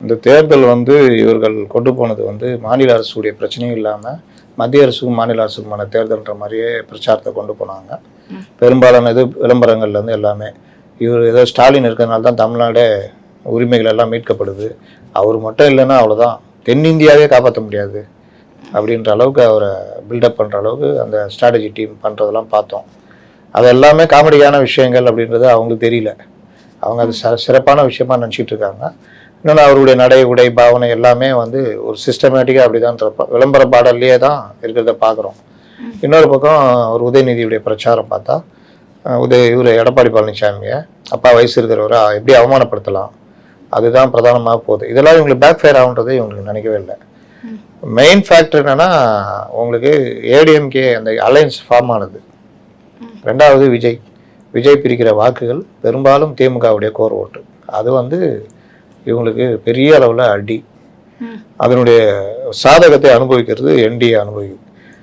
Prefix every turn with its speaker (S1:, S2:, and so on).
S1: இந்த தேர்தல் வந்து இவர்கள் கொண்டு போனது வந்து மாநில அரசுடைய பிரச்சனையும் இல்லாமல் மத்திய அரசுக்கும் மாநில அரசுக்குமான தேர்தல்ன்ற மாதிரியே பிரச்சாரத்தை கொண்டு போனாங்க. பெரும்பாலான இது விளம்பரங்கள்லேருந்து எல்லாமே இவர் ஏதோ ஸ்டாலின் இருக்கிறதுனால தான் தமிழ்நாடே உரிமைகள் எல்லாம் மீட்கப்படுது, அவர் மட்டும் இல்லைன்னா அவ்வளோதான் தென்னிந்தியாவே காப்பாற்ற முடியாது அப்படின்ற அளவுக்கு அவரை பில்டப் பண்ணுற அளவுக்கு அந்த ஸ்ட்ராட்டஜி டீம் பண்ணுறதெல்லாம் பார்த்தோம். அது எல்லாமே காமெடியான விஷயங்கள் அப்படின்றது அவங்களுக்கு தெரியல. அவங்க அது சிறப்பான விஷயமா நினச்சிட்டு இருக்காங்க. இன்னொன்று அவருடைய நடை உடை பாவனை எல்லாமே வந்து ஒரு சிஸ்டமேட்டிக்காக அப்படி தான் விளம்பர பாடல்லையே தான் இருக்கிறத பார்க்குறோம். இன்னொரு பக்கம் ஒரு உதயநிதியுடைய பிரச்சாரம் பார்த்தா இவர் எடப்பாடி பழனிசாமியை அப்பா வயசு இருக்கிறவரை எப்படி அவமானப்படுத்தலாம் அதுதான் பிரதானமாக போகுது. இதெல்லாம் இவங்களுக்கு பேக் ஃபயர் ஆகுன்றதை இவங்களுக்கு நினைக்கவே இல்லை. மெயின் ஃபேக்டர் என்னன்னா உங்களுக்கு ஏடிஎம்கே அந்த அலையன்ஸ் ஃபார்ம் ஆனது. ரெண்டாவது விஜய் பிரிக்கிற வாக்குகள் பெரும்பாலும் திமுகவுடைய கோர் ஓட்டு. அது வந்து இவங்களுக்கு பெரிய அளவில் அடி. அதனுடைய சாதகத்தை அனுபவிக்கிறது என்டிஏ அனுபவிக்கும்.